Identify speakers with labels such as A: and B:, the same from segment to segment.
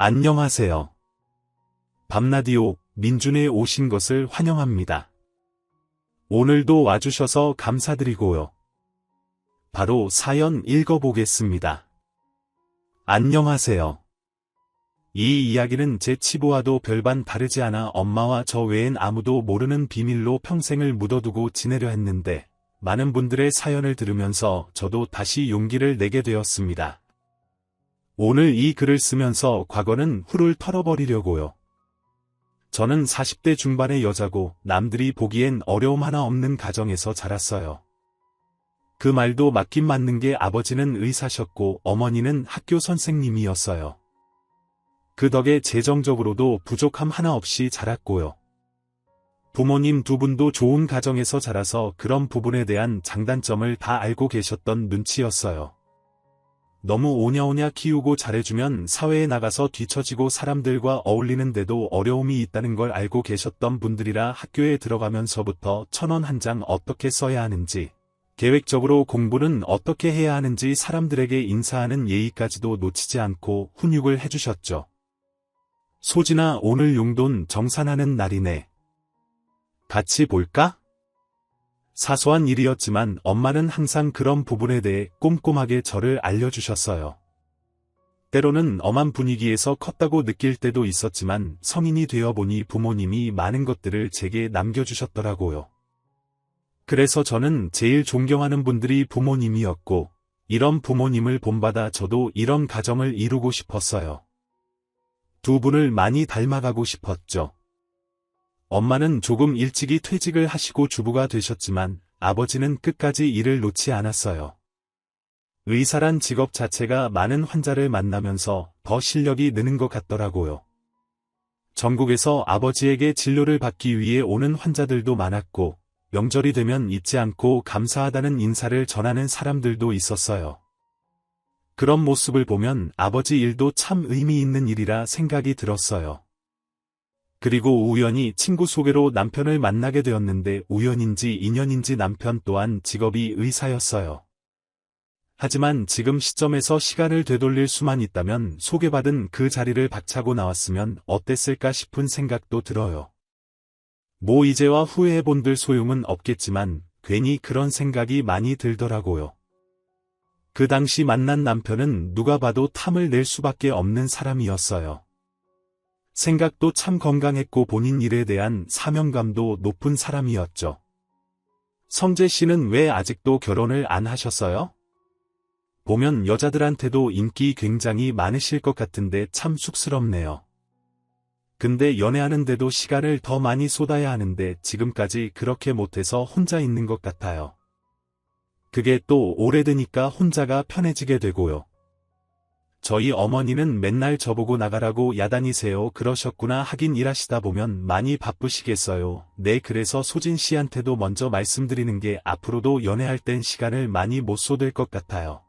A: 안녕하세요. 밤라디오 민준에 오신 것을 환영합니다. 오늘도 와주셔서 감사드리고요. 바로 사연 읽어보겠습니다. 안녕하세요. 이 이야기는 제 치부와도 별반 다르지 않아 엄마와 저 외엔 아무도 모르는 비밀로 평생을 묻어두고 지내려 했는데 많은 분들의 사연을 들으면서 저도 다시 용기를 내게 되었습니다. 오늘 이 글을 쓰면서 과거는 훌훌 털어버리려고요. 저는 40대 중반의 여자고 남들이 보기엔 어려움 하나 없는 가정에서 자랐어요. 그 말도 맞긴 맞는 게 아버지는 의사셨고 어머니는 학교 선생님이었어요. 그 덕에 재정적으로도 부족함 하나 없이 자랐고요. 부모님 두 분도 좋은 가정에서 자라서 그런 부분에 대한 장단점을 다 알고 계셨던 눈치였어요. 너무 오냐오냐 키우고 잘해주면 사회에 나가서 뒤처지고 사람들과 어울리는데도 어려움이 있다는 걸 알고 계셨던 분들이라 학교에 들어가면서부터 1,000원 한 장 어떻게 써야 하는지, 계획적으로 공부는 어떻게 해야 하는지 사람들에게 인사하는 예의까지도 놓치지 않고 훈육을 해주셨죠. 소진아, 오늘 용돈 정산하는 날이네. 같이 볼까? 사소한 일이었지만 엄마는 항상 그런 부분에 대해 꼼꼼하게 저를 알려주셨어요. 때로는 엄한 분위기에서 컸다고 느낄 때도 있었지만 성인이 되어보니 부모님이 많은 것들을 제게 남겨주셨더라고요. 그래서 저는 제일 존경하는 분들이 부모님이었고 이런 부모님을 본받아 저도 이런 가정을 이루고 싶었어요. 두 분을 많이 닮아가고 싶었죠. 엄마는 조금 일찍이 퇴직을 하시고 주부가 되셨지만 아버지는 끝까지 일을 놓지 않았어요. 의사란 직업 자체가 많은 환자를 만나면서 더 실력이 느는 것 같더라고요. 전국에서 아버지에게 진료를 받기 위해 오는 환자들도 많았고 명절이 되면 잊지 않고 감사하다는 인사를 전하는 사람들도 있었어요. 그런 모습을 보면 아버지 일도 참 의미 있는 일이라 생각이 들었어요. 그리고 우연히 친구 소개로 남편을 만나게 되었는데 우연인지 인연인지 남편 또한 직업이 의사였어요. 하지만 지금 시점에서 시간을 되돌릴 수만 있다면 소개받은 그 자리를 박차고 나왔으면 어땠을까 싶은 생각도 들어요. 뭐 이제와 후회해본들 소용은 없겠지만 괜히 그런 생각이 많이 들더라고요. 그 당시 만난 남편은 누가 봐도 탐을 낼 수밖에 없는 사람이었어요. 생각도 참 건강했고 본인 일에 대한 사명감도 높은 사람이었죠. 성재 씨는 왜 아직도 결혼을 안 하셨어요? 보면 여자들한테도 인기 굉장히 많으실 것 같은데 참 쑥스럽네요. 근데 연애하는데도 시간을 더 많이 쏟아야 하는데 지금까지 그렇게 못해서 혼자 있는 것 같아요. 그게 또 오래되니까 혼자가 편해지게 되고요. 저희 어머니는 맨날 저보고 나가라고 야단이세요 그러셨구나 하긴 일하시다 보면 많이 바쁘시겠어요. 네, 그래서 소진 씨한테도 먼저 말씀드리는 게 앞으로도 연애할 땐 시간을 많이 못 쏟을 것 같아요.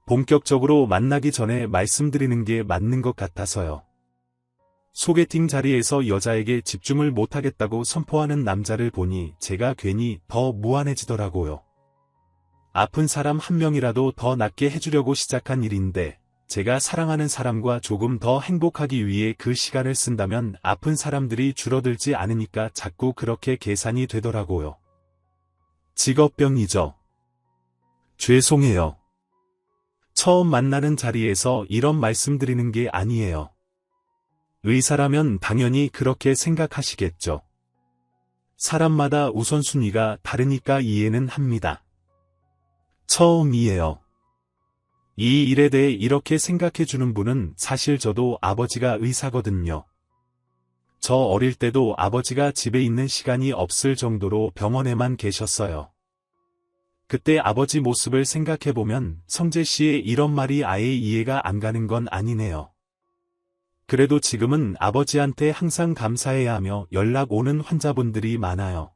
A: 본격적으로 만나기 전에 말씀드리는 게 맞는 것 같아서요. 소개팅 자리에서 여자에게 집중을 못하겠다고 선포하는 남자를 보니 제가 괜히 더 무안해지더라고요. 아픈 사람 한 명이라도 더 낫게 해주려고 시작한 일인데 제가 사랑하는 사람과 조금 더 행복하기 위해 그 시간을 쓴다면 아픈 사람들이 줄어들지 않으니까 자꾸 그렇게 계산이 되더라고요. 직업병이죠. 죄송해요. 처음 만나는 자리에서 이런 말씀드리는 게 아니에요. 의사라면 당연히 그렇게 생각하시겠죠. 사람마다 우선순위가 다르니까 이해는 합니다. 처음이에요. 이 일에 대해 이렇게 생각해주는 분은 사실 저도 아버지가 의사거든요. 저 어릴 때도 아버지가 집에 있는 시간이 없을 정도로 병원에만 계셨어요. 그때 아버지 모습을 생각해보면 성재 씨의 이런 말이 아예 이해가 안 가는 건 아니네요. 그래도 지금은 아버지한테 항상 감사해야 하며 연락 오는 환자분들이 많아요.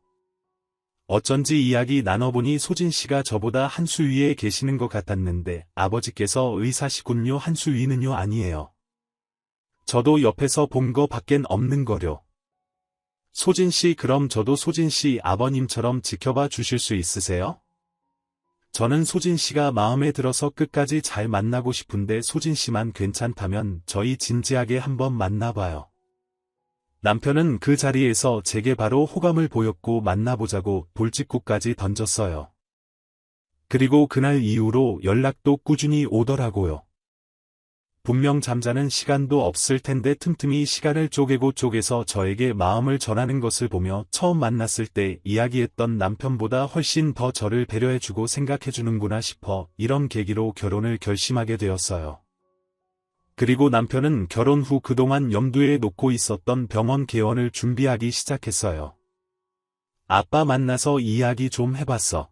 A: 어쩐지 이야기 나눠보니 소진 씨가 저보다 한 수 위에 계시는 것 같았는데 아버지께서 의사시군요. 한 수 위는요? 아니에요. 저도 옆에서 본 거 밖엔 없는 거려. 소진 씨, 그럼 저도 소진 씨 아버님처럼 지켜봐 주실 수 있으세요? 저는 소진 씨가 마음에 들어서 끝까지 잘 만나고 싶은데 소진 씨만 괜찮다면 저희 진지하게 한번 만나봐요. 남편은 그 자리에서 제게 바로 호감을 보였고 만나보자고 돌직구까지 던졌어요. 그리고 그날 이후로 연락도 꾸준히 오더라고요. 분명 잠자는 시간도 없을 텐데 틈틈이 시간을 쪼개서 저에게 마음을 전하는 것을 보며 처음 만났을 때 이야기했던 남편보다 훨씬 더 저를 배려해주고 생각해주는구나 싶어 이런 계기로 결혼을 결심하게 되었어요. 그리고 남편은 결혼 후 그동안 염두에 놓고 있었던 병원 개원을 준비하기 시작했어요. 아빠 만나서 이야기 좀 해봤어.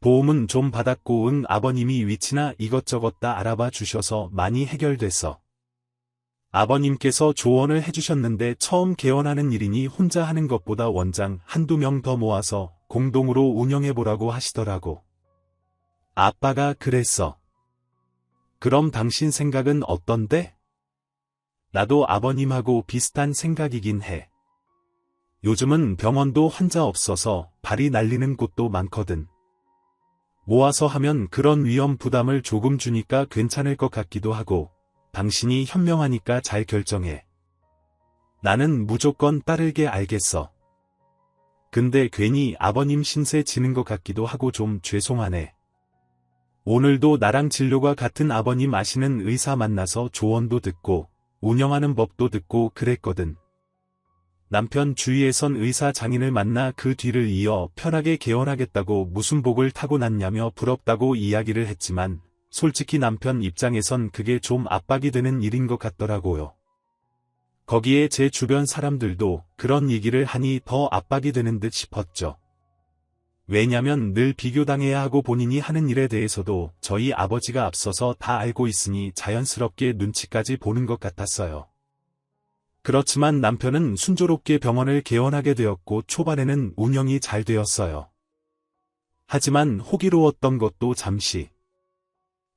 A: 보험은 좀 받았고 아버님이 위치나 이것저것 다 알아봐 주셔서 많이 해결됐어. 아버님께서 조언을 해주셨는데 처음 개원하는 일이니 혼자 하는 것보다 원장 한두 명 더 모아서 공동으로 운영해보라고 하시더라고. 아빠가 그랬어. 그럼 당신 생각은 어떤데? 나도 아버님하고 비슷한 생각이긴 해. 요즘은 병원도 환자 없어서 발이 날리는 곳도 많거든. 모아서 하면 그런 위험 부담을 조금 주니까 괜찮을 것 같기도 하고, 당신이 현명하니까 잘 결정해. 나는 무조건 따르게 알겠어. 근데 괜히 아버님 신세 지는 것 같기도 하고 좀 죄송하네. 오늘도 나랑 진료가 같은 아버님 아시는 의사 만나서 조언도 듣고, 운영하는 법도 듣고 그랬거든. 남편 주위에선 의사 장인을 만나 그 뒤를 이어 편하게 개원하겠다고 무슨 복을 타고났냐며 부럽다고 이야기를 했지만 솔직히 남편 입장에선 그게 좀 압박이 되는 일인 것 같더라고요. 거기에 제 주변 사람들도 그런 얘기를 하니 더 압박이 되는 듯 싶었죠. 왜냐면 늘 비교당해야 하고 본인이 하는 일에 대해서도 저희 아버지가 앞서서 다 알고 있으니 자연스럽게 눈치까지 보는 것 같았어요. 그렇지만 남편은 순조롭게 병원을 개원하게 되었고 초반에는 운영이 잘 되었어요. 하지만 호기로웠던 것도 잠시.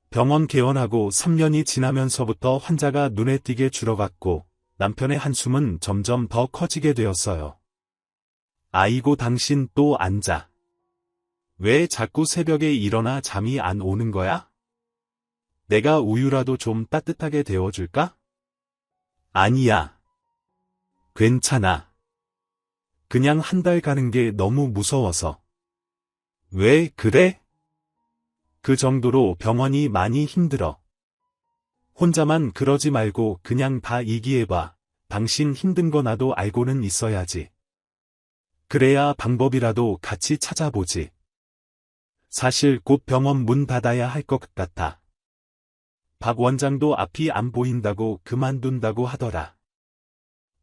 A: 병원 개원하고 3년이 지나면서부터 환자가 눈에 띄게 줄어갔고 남편의 한숨은 점점 더 커지게 되었어요. 아이고 당신 또 안 자. 왜 자꾸 새벽에 일어나 잠이 안 오는 거야? 내가 우유라도 좀 따뜻하게 데워줄까? 아니야. 괜찮아. 그냥 한 달 가는 게 너무 무서워서. 왜 그래? 그 정도로 병원이 많이 힘들어. 혼자만 그러지 말고 그냥 다 얘기해봐. 당신 힘든 거 나도 알고는 있어야지. 그래야 방법이라도 같이 찾아보지. 사실 곧 병원 문 닫아야 할 것 같아. 박 원장도 앞이 안 보인다고 그만둔다고 하더라.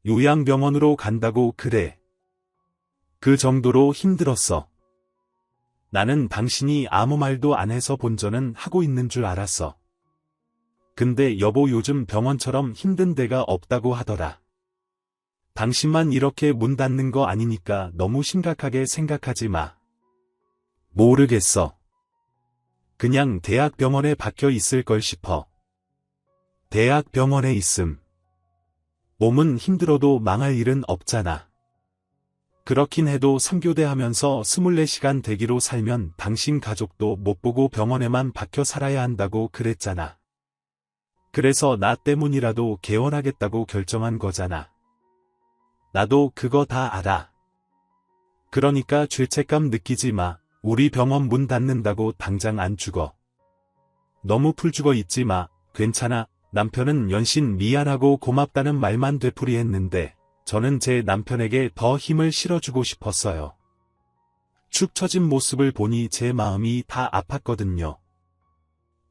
A: 요양병원으로 간다고 그래. 그 정도로 힘들었어. 나는 당신이 아무 말도 안 해서 본전은 하고 있는 줄 알았어. 근데 여보 요즘 병원처럼 힘든 데가 없다고 하더라. 당신만 이렇게 문 닫는 거 아니니까 너무 심각하게 생각하지 마. 모르겠어. 그냥 대학병원에 박혀 있을 걸 싶어. 대학병원에 있음. 몸은 힘들어도 망할 일은 없잖아. 그렇긴 해도 3교대 하면서 24시간 대기로 살면 당신 가족도 못 보고 병원에만 박혀 살아야 한다고 그랬잖아. 그래서 나 때문이라도 개원하겠다고 결정한 거잖아. 나도 그거 다 알아. 그러니까 죄책감 느끼지 마. 우리 병원 문 닫는다고 당장 안 죽어. 너무 풀 죽어 있지 마. 괜찮아. 남편은 연신 미안하고 고맙다는 말만 되풀이했는데 저는 제 남편에게 더 힘을 실어주고 싶었어요. 축 처진 모습을 보니 제 마음이 다 아팠거든요.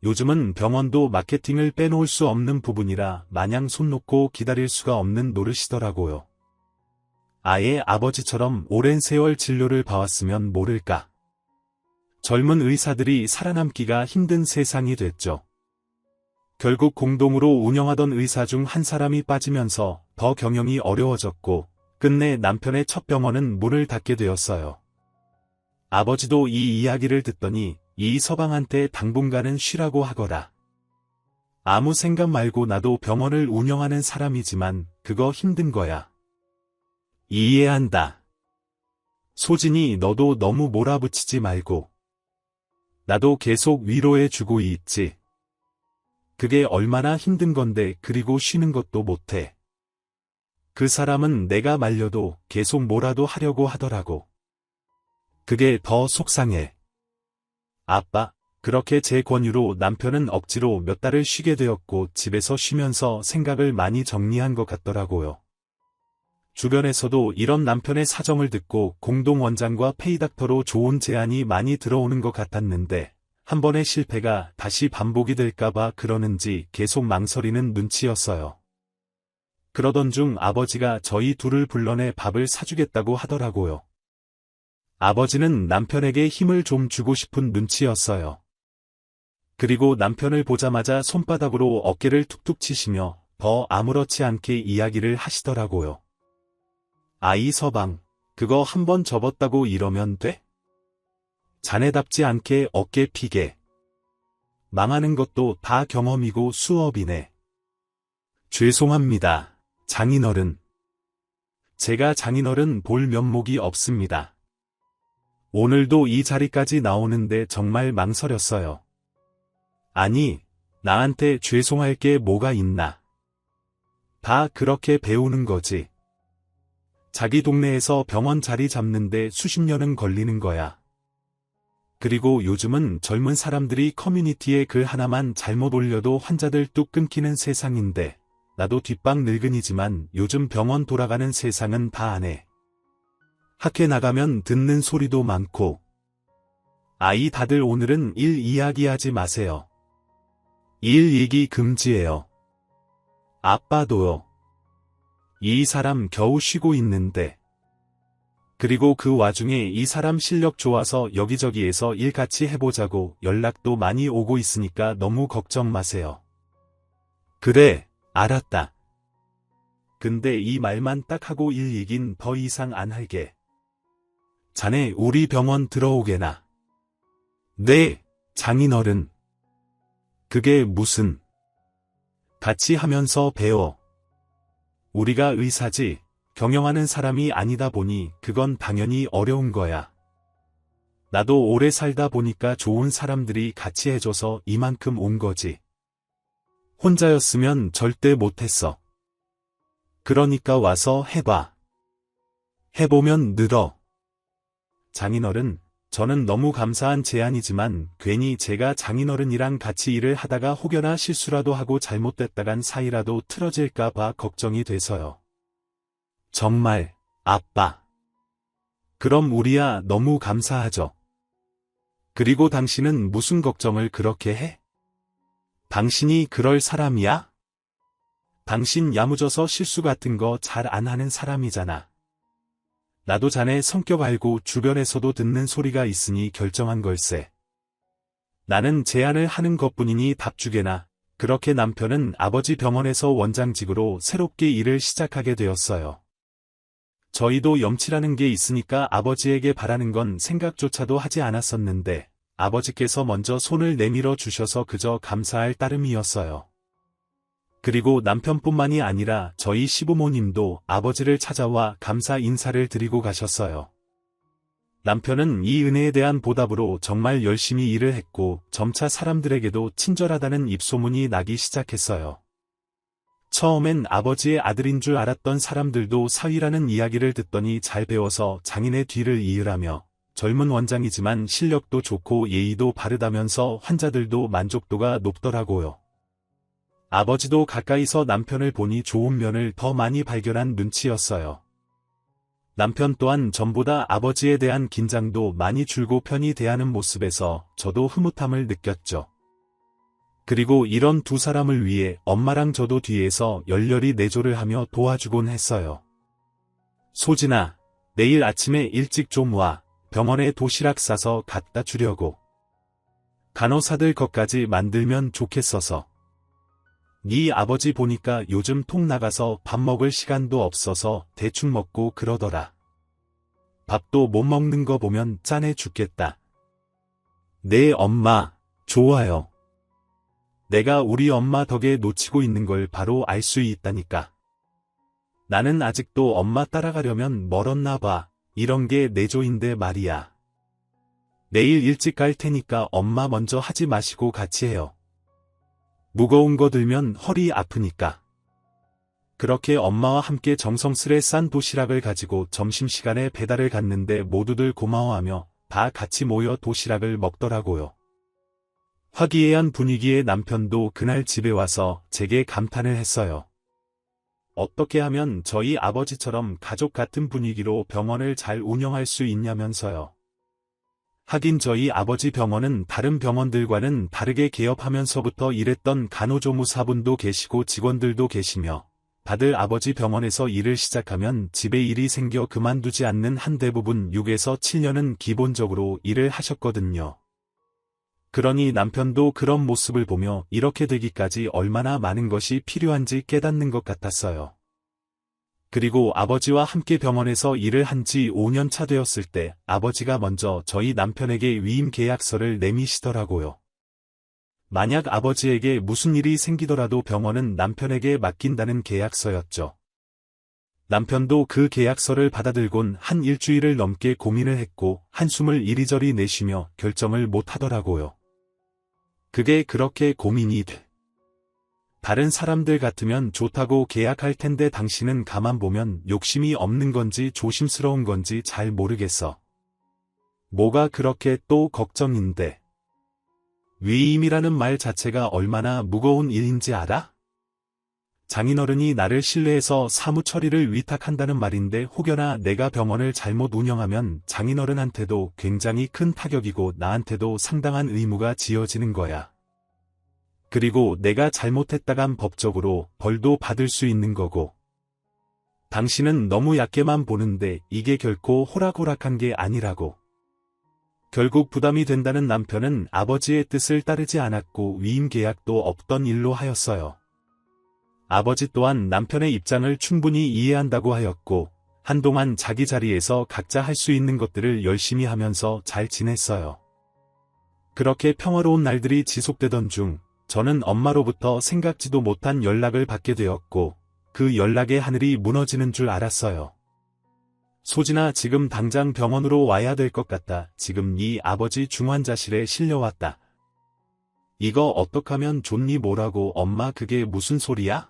A: 요즘은 병원도 마케팅을 빼놓을 수 없는 부분이라 마냥 손 놓고 기다릴 수가 없는 노릇이더라고요. 아예 아버지처럼 오랜 세월 진료를 봐왔으면 모를까. 젊은 의사들이 살아남기가 힘든 세상이 됐죠. 결국 공동으로 운영하던 의사 중 한 사람이 빠지면서 더 경영이 어려워졌고 끝내 남편의 첫 병원은 문을 닫게 되었어요. 아버지도 이 이야기를 듣더니 이 서방한테 당분간은 쉬라고 하거라. 아무 생각 말고 나도 병원을 운영하는 사람이지만 그거 힘든 거야. 이해한다. 소진이 너도 너무 몰아붙이지 말고. 나도 계속 위로해주고 있지. 그게 얼마나 힘든 건데 그리고 쉬는 것도 못해. 그 사람은 내가 말려도 계속 뭐라도 하려고 하더라고. 그게 더 속상해. 아빠, 그렇게 제 권유로 남편은 억지로 몇 달을 쉬게 되었고 집에서 쉬면서 생각을 많이 정리한 것 같더라고요. 주변에서도 이런 남편의 사정을 듣고 공동원장과 페이닥터로 좋은 제안이 많이 들어오는 것 같았는데 한 번의 실패가 다시 반복이 될까봐 그러는지 계속 망설이는 눈치였어요. 그러던 중 아버지가 저희 둘을 불러내 밥을 사주겠다고 하더라고요. 아버지는 남편에게 힘을 좀 주고 싶은 눈치였어요. 그리고 남편을 보자마자 손바닥으로 어깨를 툭툭 치시며 더 아무렇지 않게 이야기를 하시더라고요. 아이 서방, 그거 한번 접었다고 이러면 돼? 자네답지 않게 어깨 피게. 망하는 것도 다 경험이고 수업이네. 죄송합니다, 장인어른. 제가 장인어른 볼 면목이 없습니다. 오늘도 이 자리까지 나오는데 정말 망설였어요. 아니, 나한테 죄송할 게 뭐가 있나. 다 그렇게 배우는 거지. 자기 동네에서 병원 자리 잡는데 수십 년은 걸리는 거야. 그리고 요즘은 젊은 사람들이 커뮤니티에 글 하나만 잘못 올려도 환자들 뚝 끊기는 세상인데, 나도 뒷방 늙은이지만 요즘 병원 돌아가는 세상은 다 아네. 학회 나가면 듣는 소리도 많고. 아이 다들 오늘은 일 이야기하지 마세요. 일 얘기 금지예요. 아빠도요. 이 사람 겨우 쉬고 있는데. 그리고 그 와중에 이 사람 실력 좋아서 여기저기에서 일 같이 해보자고 연락도 많이 오고 있으니까 너무 걱정 마세요. 그래, 알았다. 근데 이 말만 딱 하고 일 얘긴 더 이상 안 할게. 자네 우리 병원 들어오게나. 네, 장인어른. 그게 무슨. 같이 하면서 배워. 우리가 의사지, 경영하는 사람이 아니다 보니 그건 당연히 어려운 거야. 나도 오래 살다 보니까 좋은 사람들이 같이 해줘서 이만큼 온 거지. 혼자였으면 절대 못했어. 그러니까 와서 해봐. 해보면 늘어. 장인어른, 저는 너무 감사한 제안이지만 괜히 제가 장인어른이랑 같이 일을 하다가 혹여나 실수라도 하고 잘못됐다간 사이라도 틀어질까 봐 걱정이 돼서요. 정말, 아빠. 그럼 우리야 너무 감사하죠. 그리고 당신은 무슨 걱정을 그렇게 해? 당신이 그럴 사람이야? 당신 야무져서 실수 같은 거 잘 안 하는 사람이잖아. 나도 자네 성격 알고 주변에서도 듣는 소리가 있으니 결정한 걸세. 나는 제안을 하는 것뿐이니 답주게나. 그렇게 남편은 아버지 병원에서 원장직으로 새롭게 일을 시작하게 되었어요. 저희도 염치라는 게 있으니까 아버지에게 바라는 건 생각조차도 하지 않았었는데 아버지께서 먼저 손을 내밀어 주셔서 그저 감사할 따름이었어요. 그리고 남편뿐만이 아니라 저희 시부모님도 아버지를 찾아와 감사 인사를 드리고 가셨어요. 남편은 이 은혜에 대한 보답으로 정말 열심히 일을 했고 점차 사람들에게도 친절하다는 입소문이 나기 시작했어요. 처음엔 아버지의 아들인 줄 알았던 사람들도 사위라는 이야기를 듣더니 잘 배워서 장인의 뒤를 이으라며 젊은 원장이지만 실력도 좋고 예의도 바르다면서 환자들도 만족도가 높더라고요. 아버지도 가까이서 남편을 보니 좋은 면을 더 많이 발견한 눈치였어요. 남편 또한 전보다 아버지에 대한 긴장도 많이 줄고 편히 대하는 모습에서 저도 흐뭇함을 느꼈죠. 그리고 이런 두 사람을 위해 엄마랑 저도 뒤에서 열렬히 내조를 하며 도와주곤 했어요. 소진아, 내일 아침에 일찍 좀 와. 병원에 도시락 싸서 갖다 주려고. 간호사들 것까지 만들면 좋겠어서. 네 아버지 보니까 요즘 통 나가서 밥 먹을 시간도 없어서 대충 먹고 그러더라. 밥도 못 먹는 거 보면 짠해 죽겠다. 네 엄마, 좋아요. 내가 우리 엄마 덕에 놓치고 있는 걸 바로 알 수 있다니까. 나는 아직도 엄마 따라가려면 멀었나 봐. 이런 게 내조인데 말이야. 내일 일찍 갈 테니까 엄마 먼저 하지 마시고 같이 해요. 무거운 거 들면 허리 아프니까. 그렇게 엄마와 함께 정성스레 싼 도시락을 가지고 점심시간에 배달을 갔는데 모두들 고마워하며 다 같이 모여 도시락을 먹더라고요. 화기애애한 분위기의 남편도 그날 집에 와서 제게 감탄을 했어요. 어떻게 하면 저희 아버지처럼 가족 같은 분위기로 병원을 잘 운영할 수 있냐면서요. 하긴 저희 아버지 병원은 다른 병원들과는 다르게 개업하면서부터 일했던 간호조무사분도 계시고 직원들도 계시며 다들 아버지 병원에서 일을 시작하면 집에 일이 생겨 그만두지 않는 한 대부분 6에서 7년은 기본적으로 일을 하셨거든요. 그러니 남편도 그런 모습을 보며 이렇게 되기까지 얼마나 많은 것이 필요한지 깨닫는 것 같았어요. 그리고 아버지와 함께 병원에서 일을 한 지 5년 차 되었을 때 아버지가 먼저 저희 남편에게 위임 계약서를 내미시더라고요. 만약 아버지에게 무슨 일이 생기더라도 병원은 남편에게 맡긴다는 계약서였죠. 남편도 그 계약서를 받아들곤 한 일주일을 넘게 고민을 했고 한숨을 이리저리 내쉬며 결정을 못 하더라고요. 그게 그렇게 고민이 돼. 다른 사람들 같으면 좋다고 계약할 텐데 당신은 가만 보면 욕심이 없는 건지 조심스러운 건지 잘 모르겠어. 뭐가 그렇게 또 걱정인데. 위임이라는 말 자체가 얼마나 무거운 일인지 알아? 장인어른이 나를 신뢰해서 사무 처리를 위탁한다는 말인데 혹여나 내가 병원을 잘못 운영하면 장인어른한테도 굉장히 큰 타격이고 나한테도 상당한 의무가 지어지는 거야. 그리고 내가 잘못했다간 법적으로 벌도 받을 수 있는 거고. 당신은 너무 얕게만 보는데 이게 결코 호락호락한 게 아니라고. 결국 부담이 된다는 남편은 아버지의 뜻을 따르지 않았고 위임 계약도 없던 일로 하였어요. 아버지 또한 남편의 입장을 충분히 이해한다고 하였고 한동안 자기 자리에서 각자 할 수 있는 것들을 열심히 하면서 잘 지냈어요. 그렇게 평화로운 날들이 지속되던 중 저는 엄마로부터 생각지도 못한 연락을 받게 되었고 그 연락에 하늘이 무너지는 줄 알았어요. 소진아, 지금 당장 병원으로 와야 될 것 같다. 지금 네 아버지 중환자실에 실려왔다. 이거 어떡하면 좋니? 뭐라고? 엄마, 그게 무슨 소리야?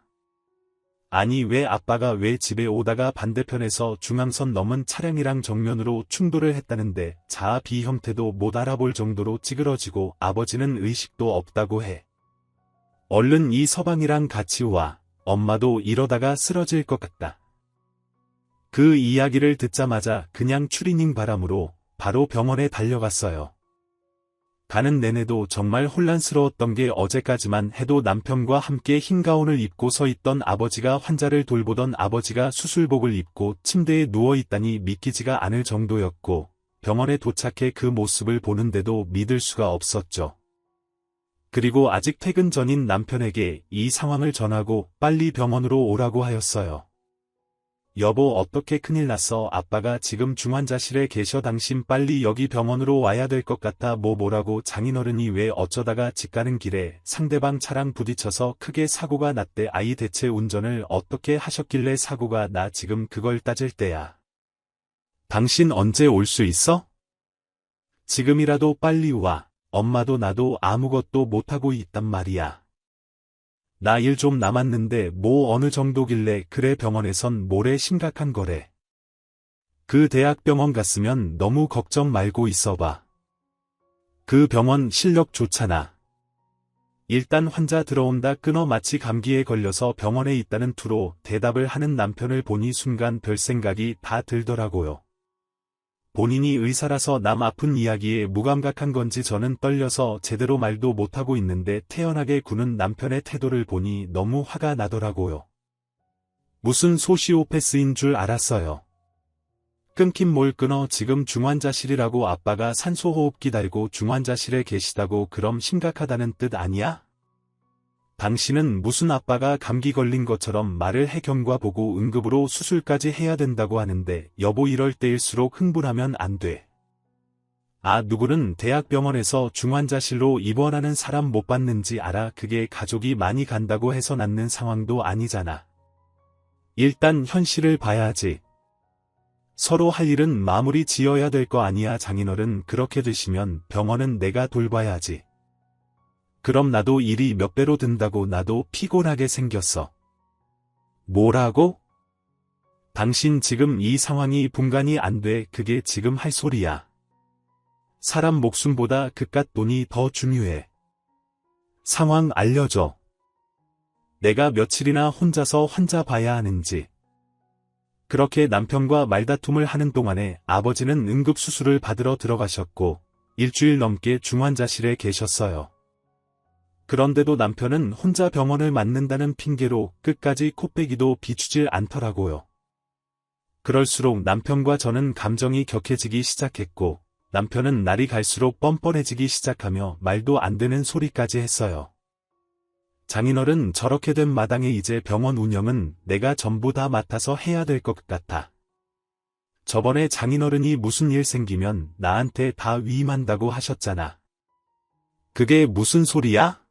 A: 아니, 왜 아빠가 왜 집에 오다가 반대편에서 중앙선 넘은 차량이랑 정면으로 충돌을 했다는데 자아 비 형태도 못 알아볼 정도로 찌그러지고 아버지는 의식도 없다고 해. 얼른 이 서방이랑 같이 와. 엄마도 이러다가 쓰러질 것 같다. 그 이야기를 듣자마자 그냥 추리닝 바람으로 바로 병원에 달려갔어요. 가는 내내도 정말 혼란스러웠던 게 어제까지만 해도 남편과 함께 흰 가운을 입고 서 있던 아버지가 환자를 돌보던 아버지가 수술복을 입고 침대에 누워있다니 믿기지가 않을 정도였고 병원에 도착해 그 모습을 보는데도 믿을 수가 없었죠. 그리고 아직 퇴근 전인 남편에게 이 상황을 전하고 빨리 병원으로 오라고 하였어요. 여보, 어떻게 큰일 났어? 아빠가 지금 중환자실에 계셔. 당신 빨리 여기 병원으로 와야 될 것 같아. 뭐라고? 장인어른이 왜 어쩌다가 집 가는 길에 상대방 차랑 부딪혀서 크게 사고가 났대. 아이, 대체 운전을 어떻게 하셨길래 사고가 나? 지금 그걸 따질 때야. 당신 언제 올 수 있어? 지금이라도 빨리 와. 엄마도 나도 아무것도 못하고 있단 말이야. 나 일 좀 남았는데 뭐 어느 정도길래 그래? 병원에선 뭐래? 심각한 거래. 그 대학병원 갔으면 너무 걱정 말고 있어봐. 그 병원 실력 좋잖아. 일단 환자 들어온다 끊어. 마치 감기에 걸려서 병원에 있다는 투로 대답을 하는 남편을 보니 순간 별 생각이 다 들더라고요. 본인이 의사라서 남 아픈 이야기에 무감각한 건지 저는 떨려서 제대로 말도 못하고 있는데 태연하게 구는 남편의 태도를 보니 너무 화가 나더라고요. 무슨 소시오패스인 줄 알았어요. 끊긴 뭘 끊어. 지금 중환자실이라고. 아빠가 산소호흡기 달고 중환자실에 계시다고. 그럼 심각하다는 뜻 아니야? 당신은 무슨 아빠가 감기 걸린 것처럼 말을 해. 경과 보고 응급으로 수술까지 해야 된다고 하는데 여보, 이럴 때일수록 흥분하면 안 돼. 아, 누구는 대학병원에서 중환자실로 입원하는 사람 못 봤는지 알아? 그게 가족이 많이 간다고 해서 낫는 상황도 아니잖아. 일단 현실을 봐야지. 서로 할 일은 마무리 지어야 될 거 아니야. 장인어른 그렇게 되시면 병원은 내가 돌봐야지. 그럼 나도 일이 몇 배로 든다고. 나도 피곤하게 생겼어. 뭐라고? 당신 지금 이 상황이 분간이 안 돼. 그게 지금 할 소리야. 사람 목숨보다 그깟 돈이 더 중요해. 상황 알려줘. 내가 며칠이나 혼자서 환자 봐야 하는지. 그렇게 남편과 말다툼을 하는 동안에 아버지는 응급수술을 받으러 들어가셨고 일주일 넘게 중환자실에 계셨어요. 그런데도 남편은 혼자 병원을 맡는다는 핑계로 끝까지 코빼기도 비추질 않더라고요. 그럴수록 남편과 저는 감정이 격해지기 시작했고 남편은 날이 갈수록 뻔뻔해지기 시작하며 말도 안 되는 소리까지 했어요. 장인어른 저렇게 된 마당에 이제 병원 운영은 내가 전부 다 맡아서 해야 될 것 같아. 저번에 장인어른이 무슨 일 생기면 나한테 다 위임한다고 하셨잖아. 그게 무슨 소리야?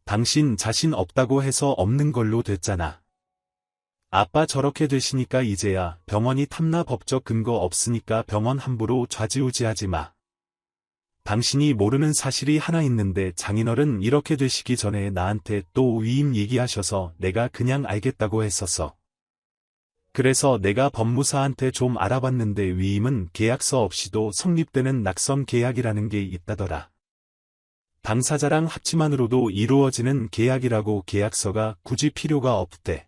A: 당신 자신 없다고 해서 없는 걸로 됐잖아. 아빠 저렇게 되시니까 이제야 병원이 탐나. 법적 근거 없으니까 병원 함부로 좌지우지하지 마. 당신이 모르는 사실이 하나 있는데 장인어른 이렇게 되시기 전에 나한테 또 위임 얘기하셔서 내가 그냥 알겠다고 했었어. 그래서 내가 법무사한테 좀 알아봤는데 위임은 계약서 없이도 성립되는 낙선 계약이라는 게 있다더라. 당사자랑 합치만으로도 이루어지는 계약이라고. 계약서가 굳이 필요가 없대.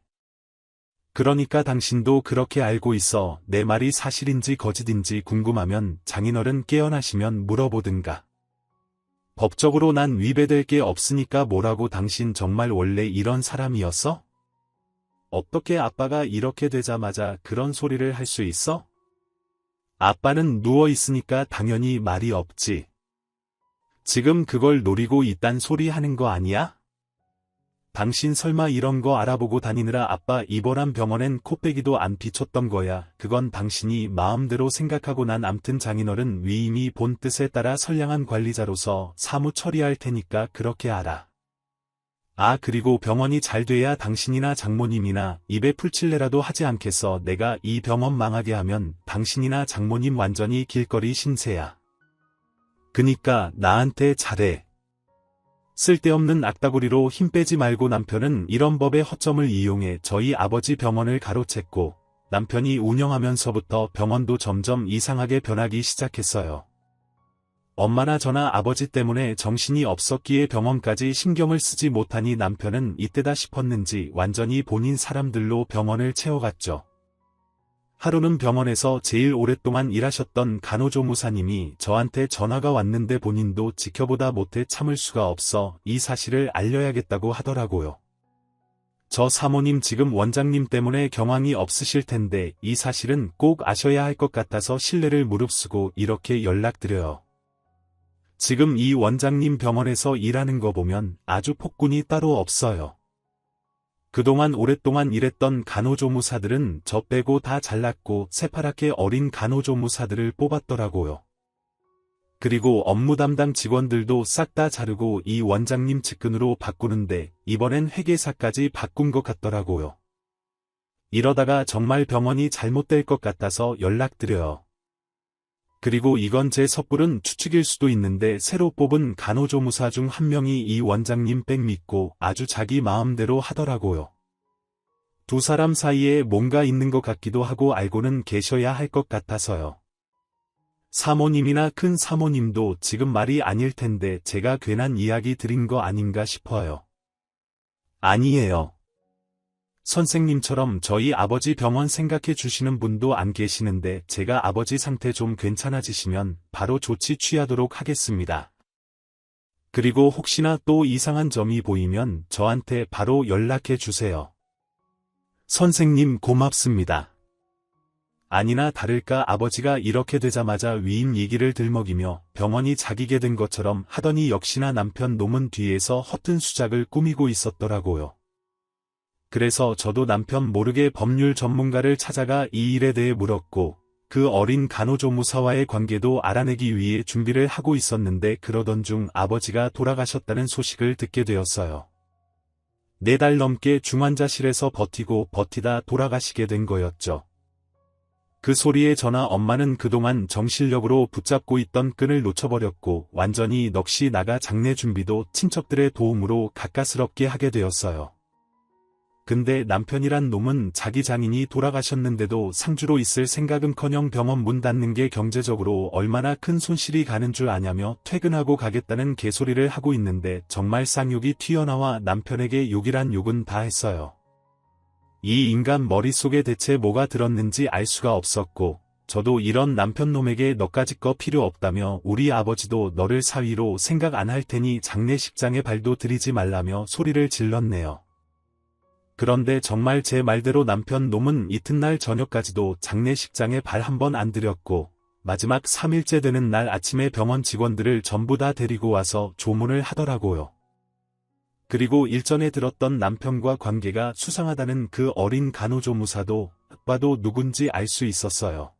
A: 그러니까 당신도 그렇게 알고 있어. 내 말이 사실인지 거짓인지 궁금하면 장인어른 깨어나시면 물어보든가. 법적으로 난 위배될 게 없으니까 뭐라고. 당신 정말 원래 이런 사람이었어? 어떻게 아빠가 이렇게 되자마자 그런 소리를 할 수 있어? 아빠는 누워 있으니까 당연히 말이 없지. 지금 그걸 노리고 있단 소리 하는 거 아니야? 당신 설마 이런 거 알아보고 다니느라 아빠 입원한 병원엔 코빼기도 안 비췄던 거야. 그건 당신이 마음대로 생각하고. 난 암튼 장인어른 위임이 본 뜻에 따라 선량한 관리자로서 사무 처리할 테니까 그렇게 알아. 아 그리고 병원이 잘 돼야 당신이나 장모님이나 입에 풀칠래라도 하지 않겠어. 내가 이 병원 망하게 하면 당신이나 장모님 완전히 길거리 신세야. 그니까 나한테 잘해. 쓸데없는 악다구리로 힘 빼지 말고. 남편은 이런 법의 허점을 이용해 저희 아버지 병원을 가로챘고 남편이 운영하면서부터 병원도 점점 이상하게 변하기 시작했어요. 엄마나 저나 아버지 때문에 정신이 없었기에 병원까지 신경을 쓰지 못하니 남편은 이때다 싶었는지 완전히 본인 사람들로 병원을 채워갔죠. 하루는 병원에서 제일 오랫동안 일하셨던 간호조무사님이 저한테 전화가 왔는데 본인도 지켜보다 못해 참을 수가 없어 이 사실을 알려야겠다고 하더라고요. 저 사모님 지금 원장님 때문에 경황이 없으실 텐데 이 사실은 꼭 아셔야 할 것 같아서 실례를 무릅쓰고 이렇게 연락드려요. 지금 이 원장님 병원에서 일하는 거 보면 아주 폭군이 따로 없어요. 그동안 오랫동안 일했던 간호조무사들은 저 빼고 다 잘났고 새파랗게 어린 간호조무사들을 뽑았더라고요. 그리고 업무 담당 직원들도 싹 다 자르고 이 원장님 측근으로 바꾸는데 이번엔 회계사까지 바꾼 것 같더라고요. 이러다가 정말 병원이 잘못될 것 같아서 연락드려요. 그리고 이건 제 섣부른 추측일 수도 있는데 새로 뽑은 간호조무사 중 한 명이 이 원장님 백 믿고 아주 자기 마음대로 하더라고요. 두 사람 사이에 뭔가 있는 것 같기도 하고 알고는 계셔야 할 것 같아서요. 사모님이나 큰 사모님도 지금 말이 아닐 텐데 제가 괜한 이야기 드린 거 아닌가 싶어요. 아니에요. 선생님처럼 저희 아버지 병원 생각해 주시는 분도 안 계시는데 제가 아버지 상태 좀 괜찮아지시면 바로 조치 취하도록 하겠습니다. 그리고 혹시나 또 이상한 점이 보이면 저한테 바로 연락해 주세요. 선생님 고맙습니다. 아니나 다를까 아버지가 이렇게 되자마자 위임 얘기를 들먹이며 병원이 자기게 된 것처럼 하더니 역시나 남편 놈은 뒤에서 허튼 수작을 꾸미고 있었더라고요. 그래서 저도 남편 모르게 법률 전문가를 찾아가 이 일에 대해 물었고 그 어린 간호조무사와의 관계도 알아내기 위해 준비를 하고 있었는데 그러던 중 아버지가 돌아가셨다는 소식을 듣게 되었어요. 4달 넘게 중환자실에서 버티고 버티다 돌아가시게 된 거였죠. 그 소리에 저나 엄마는 그동안 정신력으로 붙잡고 있던 끈을 놓쳐버렸고 완전히 넋이 나가 장례 준비도 친척들의 도움으로 가까스럽게 하게 되었어요. 근데 남편이란 놈은 자기 장인이 돌아가셨는데도 상주로 있을 생각은커녕 병원 문 닫는 게 경제적으로 얼마나 큰 손실이 가는 줄 아냐며 퇴근하고 가겠다는 개소리를 하고 있는데 정말 쌍욕이 튀어나와 남편에게 욕이란 욕은 다 했어요. 이 인간 머릿속에 대체 뭐가 들었는지 알 수가 없었고 저도 이런 남편놈에게 너까짓 거 필요 없다며 우리 아버지도 너를 사위로 생각 안 할 테니 장례식장에 발도 들이지 말라며 소리를 질렀네요. 그런데 정말 제 말대로 남편 놈은 이튿날 저녁까지도 장례식장에 발 한 번 안 들였고 마지막 3일째 되는 날 아침에 병원 직원들을 전부 다 데리고 와서 조문을 하더라고요. 그리고 일전에 들었던 남편과 관계가 수상하다는 그 어린 간호조무사도 딱 봐도 누군지 알 수 있었어요.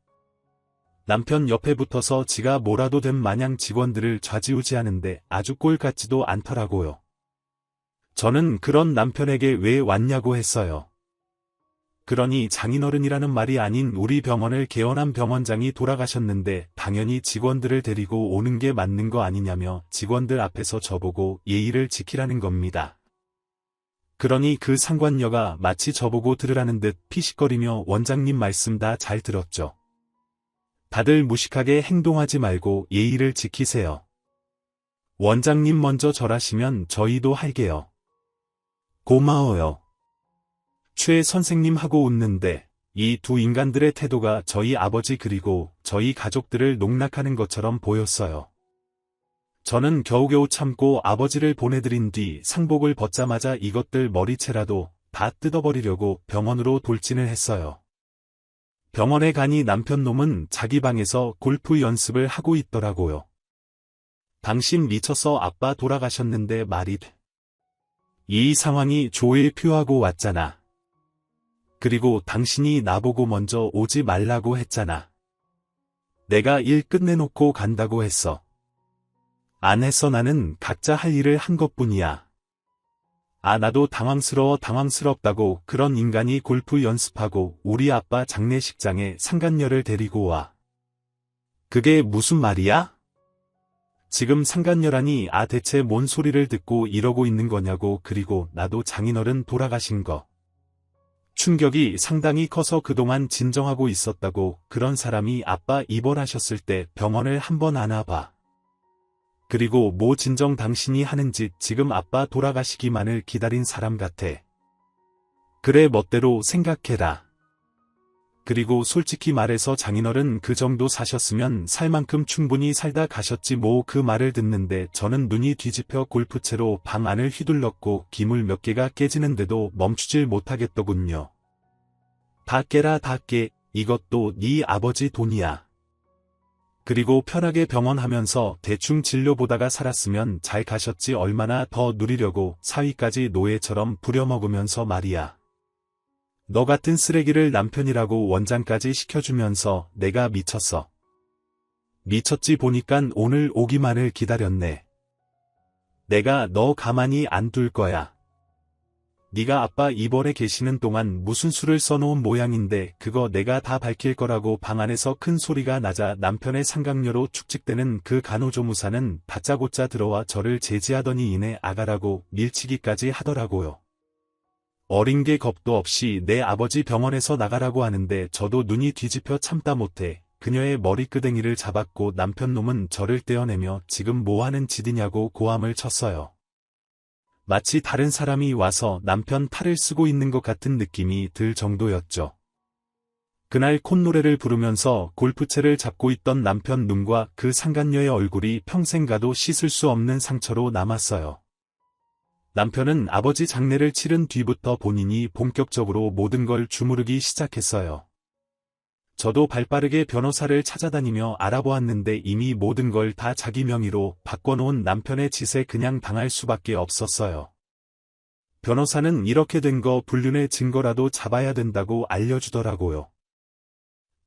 A: 남편 옆에 붙어서 지가 뭐라도 된 마냥 직원들을 좌지우지하는데 아주 꼴 같지도 않더라고요. 저는 그런 남편에게 왜 왔냐고 했어요. 그러니 장인어른이라는 말이 아닌 우리 병원을 개원한 병원장이 돌아가셨는데 당연히 직원들을 데리고 오는 게 맞는 거 아니냐며 직원들 앞에서 저보고 예의를 지키라는 겁니다. 그러니 그 상관녀가 마치 저보고 들으라는 듯 피식거리며 원장님 말씀 다 잘 들었죠. 다들 무식하게 행동하지 말고 예의를 지키세요. 원장님 먼저 절하시면 저희도 할게요. 고마워요. 최 선생님 하고 웃는데 이 두 인간들의 태도가 저희 아버지 그리고 저희 가족들을 농락하는 것처럼 보였어요. 저는 겨우겨우 참고 아버지를 보내드린 뒤 상복을 벗자마자 이것들 머리채라도 다 뜯어버리려고 병원으로 돌진을 했어요. 병원에 가니 남편놈은 자기 방에서 골프 연습을 하고 있더라고요. 당신 미쳐서 아빠 돌아가셨는데 말이 돼. 이 상황이 조일 표하고 왔잖아. 그리고 당신이 나보고 먼저 오지 말라고 했잖아. 내가 일 끝내놓고 간다고 했어. 안 했어. 나는 각자 할 일을 한 것뿐이야. 아 나도 당황스럽다고 그런 인간이 골프 연습하고 우리 아빠 장례식장에 상간녀를 데리고 와. 그게 무슨 말이야? 지금 상간녀라니 아 대체 뭔 소리를 듣고 이러고 있는 거냐고. 그리고 나도 장인어른 돌아가신 거. 충격이 상당히 커서 그동안 진정하고 있었다고. 그런 사람이 아빠 입원하셨을 때 병원을 한번 안 와봐. 그리고 뭐 진정 당신이 하는 짓 지금 아빠 돌아가시기만을 기다린 사람 같아. 그래 멋대로 생각해라. 그리고 솔직히 말해서 장인어른 그 정도 사셨으면 살 만큼 충분히 살다 가셨지 뭐. 그 말을 듣는데 저는 눈이 뒤집혀 골프채로 방 안을 휘둘렀고 기물 몇 개가 깨지는데도 멈추질 못하겠더군요. 다 깨라 다 깨. 이것도 네 아버지 돈이야. 그리고 편하게 병원하면서 대충 진료보다가 살았으면 잘 가셨지 얼마나 더 누리려고 사위까지 노예처럼 부려먹으면서 말이야. 너 같은 쓰레기를 남편이라고 원장까지 시켜주면서 내가 미쳤어. 미쳤지 보니깐 오늘 오기만을 기다렸네. 내가 너 가만히 안 둘 거야. 네가 아빠 입원해 계시는 동안 무슨 수를 써놓은 모양인데 그거 내가 다 밝힐 거라고. 방 안에서 큰 소리가 나자 남편의 상강녀로 축직되는 그 간호조무사는 다짜고짜 들어와 저를 제지하더니 이내 아가라고 밀치기까지 하더라고요. 어린 게 겁도 없이 내 아버지 병원에서 나가라고 하는데 저도 눈이 뒤집혀 참다 못해 그녀의 머리끄댕이를 잡았고 남편놈은 저를 떼어내며 지금 뭐하는 짓이냐고 고함을 쳤어요. 마치 다른 사람이 와서 남편 팔을 쓰고 있는 것 같은 느낌이 들 정도였죠. 그날 콧노래를 부르면서 골프채를 잡고 있던 남편 눈과 그 상간녀의 얼굴이 평생 가도 씻을 수 없는 상처로 남았어요. 남편은 아버지 장례를 치른 뒤부터 본인이 본격적으로 모든 걸 주무르기 시작했어요. 저도 발빠르게 변호사를 찾아다니며 알아보았는데 이미 모든 걸 다 자기 명의로 바꿔놓은 남편의 짓에 그냥 당할 수밖에 없었어요. 변호사는 이렇게 된 거 불륜의 증거라도 잡아야 된다고 알려주더라고요.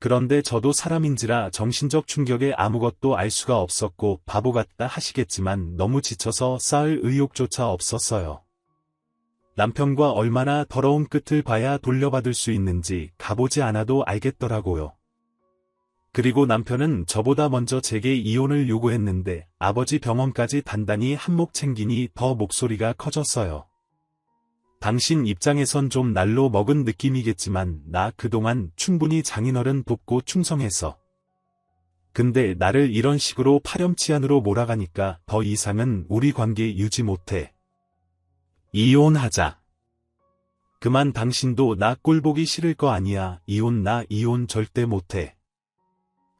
A: 그런데 저도 사람인지라 정신적 충격에 아무것도 알 수가 없었고 바보 같다 하시겠지만 너무 지쳐서 쌓을 의욕조차 없었어요. 남편과 얼마나 더러운 끝을 봐야 돌려받을 수 있는지 가보지 않아도 알겠더라고요. 그리고 남편은 저보다 먼저 제게 이혼을 요구했는데 아버지 병원까지 단단히 한몫 챙기니 더 목소리가 커졌어요. 당신 입장에선 좀 날로 먹은 느낌이겠지만 나 그동안 충분히 장인어른 돕고 충성했어. 근데 나를 이런 식으로 파렴치한으로 몰아가니까 더 이상은 우리 관계 유지 못해. 이혼하자. 그만 당신도 나 꼴보기 싫을 거 아니야. 나 이혼 절대 못해.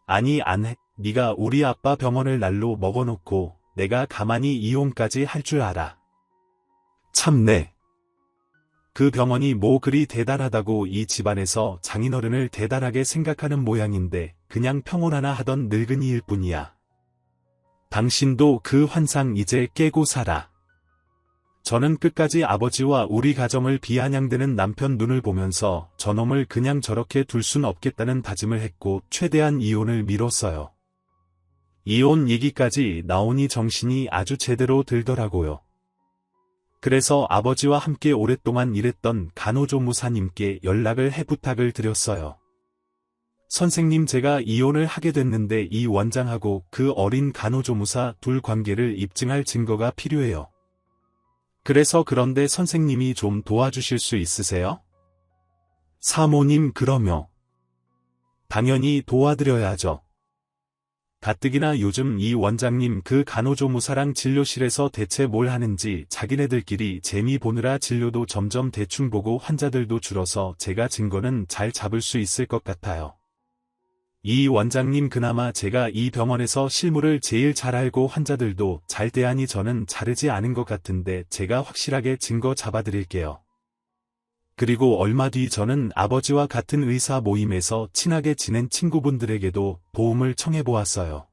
A: 아니 안 해. 네가 우리 아빠 병원을 날로 먹어놓고 내가 가만히 이혼까지 할 줄 알아. 참네. 그 병원이 뭐 그리 대단하다고 이 집안에서 장인어른을 대단하게 생각하는 모양인데 그냥 평온하나 하던 늙은이일 뿐이야. 당신도 그 환상 이제 깨고 살아. 저는 끝까지 아버지와 우리 가정을 비아냥대는 남편 눈을 보면서 저놈을 그냥 저렇게 둘 순 없겠다는 다짐을 했고 최대한 이혼을 미뤘어요. 이혼 얘기까지 나오니 정신이 아주 제대로 들더라고요. 그래서 아버지와 함께 오랫동안 일했던 간호조무사님께 연락을 해 부탁을 드렸어요. 선생님 제가 이혼을 하게 됐는데 이 원장하고 그 어린 간호조무사 둘 관계를 입증할 증거가 필요해요. 그런데 선생님이 좀 도와주실 수 있으세요? 사모님 그러며. 당연히 도와드려야죠. 가뜩이나 요즘 이 원장님 그 간호조무사랑 진료실에서 대체 뭘 하는지 자기네들끼리 재미 보느라 진료도 점점 대충 보고 환자들도 줄어서 제가 증거는 잘 잡을 수 있을 것 같아요. 이 원장님 그나마 제가 이 병원에서 실무를 제일 잘 알고 환자들도 잘 대하니 저는 자르지 않은 것 같은데 제가 확실하게 증거 잡아드릴게요. 그리고 얼마 뒤 저는 아버지와 같은 의사 모임에서 친하게 지낸 친구분들에게도 도움을 청해보았어요.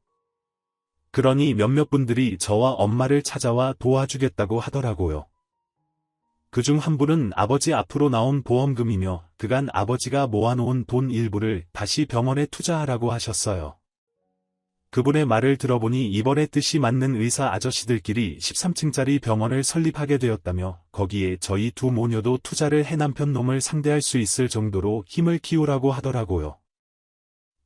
A: 그러니 몇몇 분들이 저와 엄마를 찾아와 도와주겠다고 하더라고요. 그중 한 분은 아버지 앞으로 나온 보험금이며 그간 아버지가 모아놓은 돈 일부를 다시 병원에 투자하라고 하셨어요. 그분의 말을 들어보니 이번에 뜻이 맞는 의사 아저씨들끼리 13층짜리 병원을 설립하게 되었다며 거기에 저희 두 모녀도 투자를 해 남편 놈을 상대할 수 있을 정도로 힘을 키우라고 하더라고요.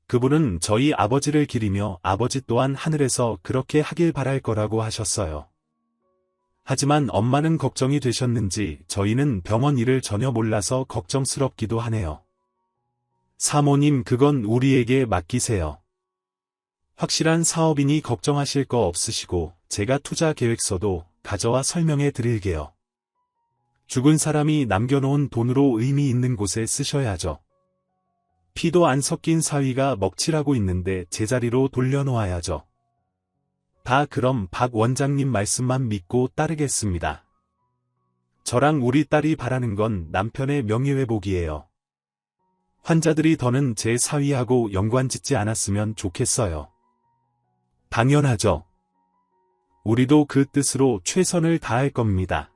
A: 그분은 저희 아버지를 기리며 아버지 또한 하늘에서 그렇게 하길 바랄 거라고 하셨어요. 하지만 엄마는 걱정이 되셨는지 저희는 병원 일을 전혀 몰라서 걱정스럽기도 하네요. 사모님 그건 우리에게 맡기세요. 확실한 사업이니 걱정하실 거 없으시고 제가 투자 계획서도 가져와 설명해 드릴게요. 죽은 사람이 남겨놓은 돈으로 의미 있는 곳에 쓰셔야죠. 피도 안 섞인 사위가 먹칠하고 있는데 제자리로 돌려놓아야죠. 다 그럼 박 원장님 말씀만 믿고 따르겠습니다. 저랑 우리 딸이 바라는 건 남편의 명예회복이에요. 환자들이 더는 제 사위하고 연관짓지 않았으면 좋겠어요. 당연하죠. 우리도 그 뜻으로 최선을 다할 겁니다.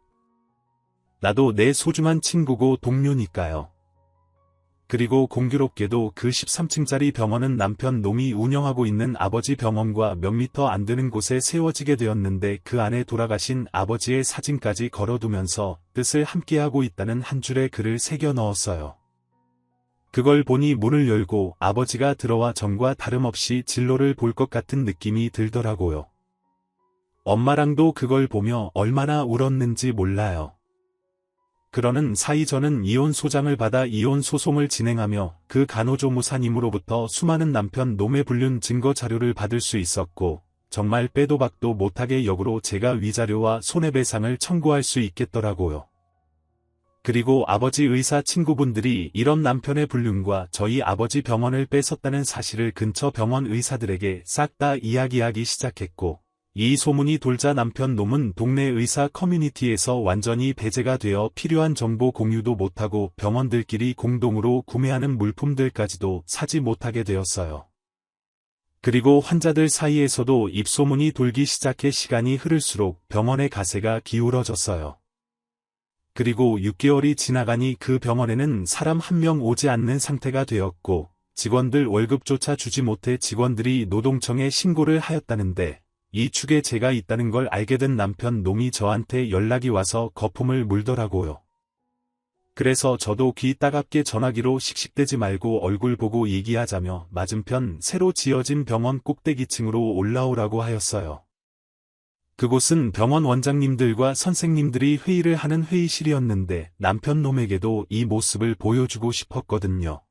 A: 나도 내 소중한 친구고 동료니까요. 그리고 공교롭게도 그 13층짜리 병원은 남편 놈이 운영하고 있는 아버지 병원과 몇 미터 안 되는 곳에 세워지게 되었는데 그 안에 돌아가신 아버지의 사진까지 걸어두면서 뜻을 함께하고 있다는 한 줄의 글을 새겨 넣었어요. 그걸 보니 문을 열고 아버지가 들어와 전과 다름없이 진로를 볼 것 같은 느낌이 들더라고요. 엄마랑도 그걸 보며 얼마나 울었는지 몰라요. 그러는 사이 저는 이혼 소장을 받아 이혼 소송을 진행하며 그 간호조무사님으로부터 수많은 남편 놈의 불륜 증거 자료를 받을 수 있었고 정말 빼도 박도 못하게 역으로 제가 위자료와 손해배상을 청구할 수 있겠더라고요. 그리고 아버지 의사 친구분들이 이런 남편의 불륜과 저희 아버지 병원을 뺏었다는 사실을 근처 병원 의사들에게 싹 다 이야기하기 시작했고 이 소문이 돌자 남편 놈은 동네 의사 커뮤니티에서 완전히 배제가 되어 필요한 정보 공유도 못하고 병원들끼리 공동으로 구매하는 물품들까지도 사지 못하게 되었어요. 그리고 환자들 사이에서도 입소문이 돌기 시작해 시간이 흐를수록 병원의 가세가 기울어졌어요. 그리고 6개월이 지나가니 그 병원에는 사람 한 명 오지 않는 상태가 되었고 직원들 월급조차 주지 못해 직원들이 노동청에 신고를 하였다는데 이 축에 제가 있다는 걸 알게 된 남편 놈이 저한테 연락이 와서 거품을 물더라고요. 그래서 저도 귀 따갑게 전화기로 씩씩대지 말고 얼굴 보고 얘기하자며 맞은편 새로 지어진 병원 꼭대기층으로 올라오라고 하였어요. 그곳은 병원 원장님들과 선생님들이 회의를 하는 회의실이었는데 남편 놈에게도 이 모습을 보여주고 싶었거든요.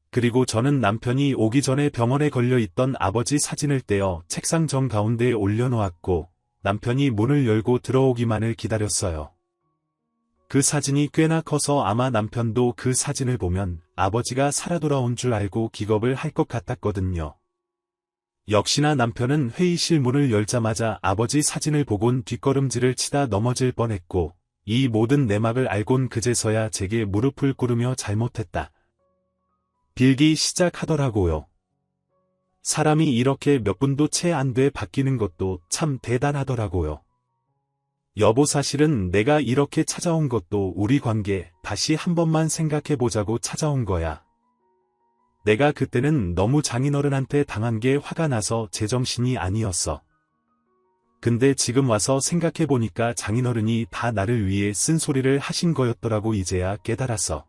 A: 그리고 저는 남편이 오기 전에 병원에 걸려있던 아버지 사진을 떼어 책상 정가운데에 올려놓았고 남편이 문을 열고 들어오기만을 기다렸어요. 그 사진이 꽤나 커서 아마 남편도 그 사진을 보면 아버지가 살아 돌아온 줄 알고 기겁을 할 것 같았거든요. 역시나 남편은 회의실 문을 열자마자 아버지 사진을 보곤 뒷걸음질을 치다 넘어질 뻔했고 이 모든 내막을 알곤 그제서야 제게 무릎을 꿇으며 잘못했다 빌기 시작하더라고요. 사람이 이렇게 몇 분도 채 안 돼 바뀌는 것도 참 대단하더라고요. 여보, 사실은 내가 이렇게 찾아온 것도 우리 관계 다시 한 번만 생각해보자고 찾아온 거야. 내가 그때는 너무 장인어른한테 당한 게 화가 나서 제정신이 아니었어. 근데 지금 와서 생각해보니까 장인어른이 다 나를 위해 쓴소리를 하신 거였더라고 이제야 깨달았어.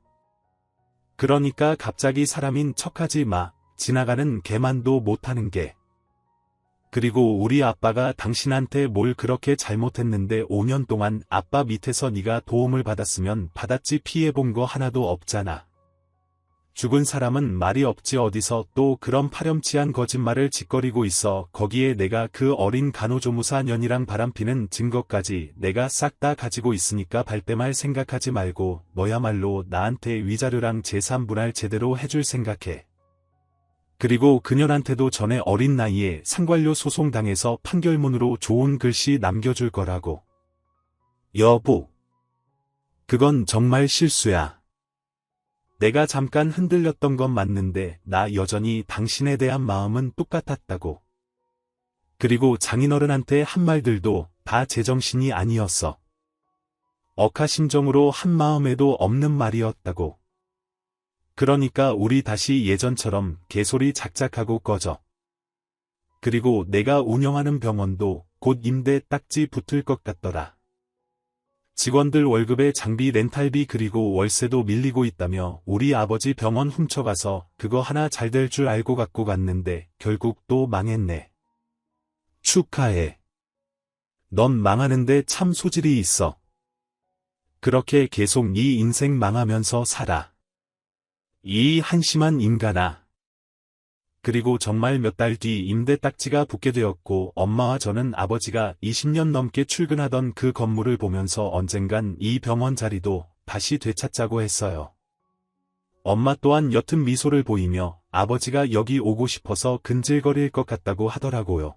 A: 그러니까 갑자기 사람인 척하지 마. 지나가는 개만도 못하는 게. 그리고 우리 아빠가 당신한테 뭘 그렇게 잘못했는데 5년 동안 아빠 밑에서 네가 도움을 받았으면 받았지 피해본 거 하나도 없잖아. 죽은 사람은 말이 없지 어디서 또 그런 파렴치한 거짓말을 짓거리고 있어. 거기에 내가 그 어린 간호조무사 년이랑 바람피는 증거까지 내가 싹 다 가지고 있으니까 발뺌할 생각하지 말고 너야말로 나한테 위자료랑 재산분할 제대로 해줄 생각해. 그리고 그년한테도 전에 어린 나이에 상관료 소송당해서 판결문으로 좋은 글씨 남겨줄 거라고. 여보, 그건 정말 실수야. 내가 잠깐 흔들렸던 건 맞는데 나 여전히 당신에 대한 마음은 똑같았다고. 그리고 장인어른한테 한 말들도 다 제정신이 아니었어. 억하심정으로 한 마음에도 없는 말이었다고. 그러니까 우리 다시 예전처럼 개소리 작작하고 꺼져. 그리고 내가 운영하는 병원도 곧 임대 딱지 붙을 것 같더라. 직원들 월급에 장비 렌탈비 그리고 월세도 밀리고 있다며 우리 아버지 병원 훔쳐가서 그거 하나 잘 될 줄 알고 갖고 갔는데 결국 또 망했네. 축하해. 넌 망하는데 참 소질이 있어. 그렇게 계속 네 인생 망하면서 살아. 이 한심한 인간아. 그리고 정말 몇 달 뒤 임대 딱지가 붙게 되었고 엄마와 저는 아버지가 20년 넘게 출근하던 그 건물을 보면서 언젠간 이 병원 자리도 다시 되찾자고 했어요. 엄마 또한 옅은 미소를 보이며 아버지가 여기 오고 싶어서 근질거릴 것 같다고 하더라고요.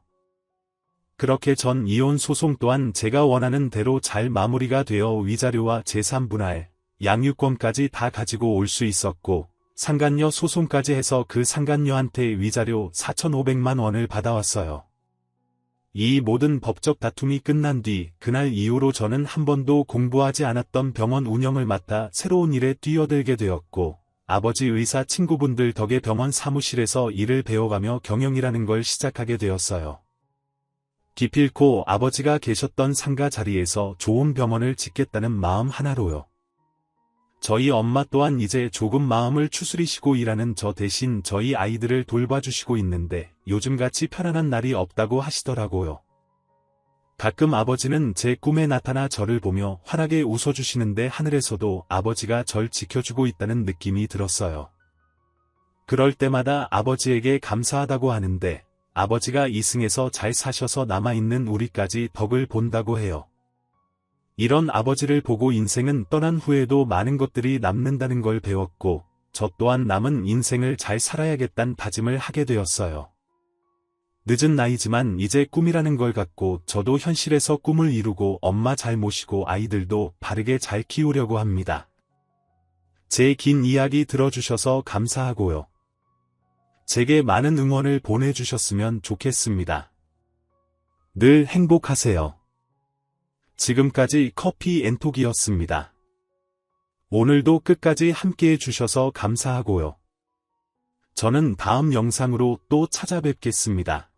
A: 그렇게 전 이혼 소송 또한 제가 원하는 대로 잘 마무리가 되어 위자료와 재산 분할, 양육권까지 다 가지고 올 수 있었고 상간녀 소송까지 해서 그 상간녀한테 위자료 4,500만 원을 받아왔어요. 이 모든 법적 다툼이 끝난 뒤 그날 이후로 저는 한 번도 공부하지 않았던 병원 운영을 맡아 새로운 일에 뛰어들게 되었고 아버지 의사 친구분들 덕에 병원 사무실에서 일을 배워가며 경영이라는 걸 시작하게 되었어요. 기필코 아버지가 계셨던 상가 자리에서 좋은 병원을 짓겠다는 마음 하나로요. 저희 엄마 또한 이제 조금 마음을 추스리시고 일하는 저 대신 저희 아이들을 돌봐주시고 있는데 요즘같이 편안한 날이 없다고 하시더라고요. 가끔 아버지는 제 꿈에 나타나 저를 보며 환하게 웃어주시는데 하늘에서도 아버지가 절 지켜주고 있다는 느낌이 들었어요. 그럴 때마다 아버지에게 감사하다고 하는데 아버지가 이승에서 잘 사셔서 남아있는 우리까지 덕을 본다고 해요. 이런 아버지를 보고 인생은 떠난 후에도 많은 것들이 남는다는 걸 배웠고 저 또한 남은 인생을 잘 살아야겠다는 다짐을 하게 되었어요. 늦은 나이지만 이제 꿈이라는 걸 갖고 저도 현실에서 꿈을 이루고 엄마 잘 모시고 아이들도 바르게 잘 키우려고 합니다. 제 긴 이야기 들어주셔서 감사하고요. 제게 많은 응원을 보내주셨으면 좋겠습니다. 늘 행복하세요. 지금까지 커피 앤톡이었습니다. 오늘도 끝까지 함께해 주셔서 감사하고요. 저는 다음 영상으로 또 찾아뵙겠습니다.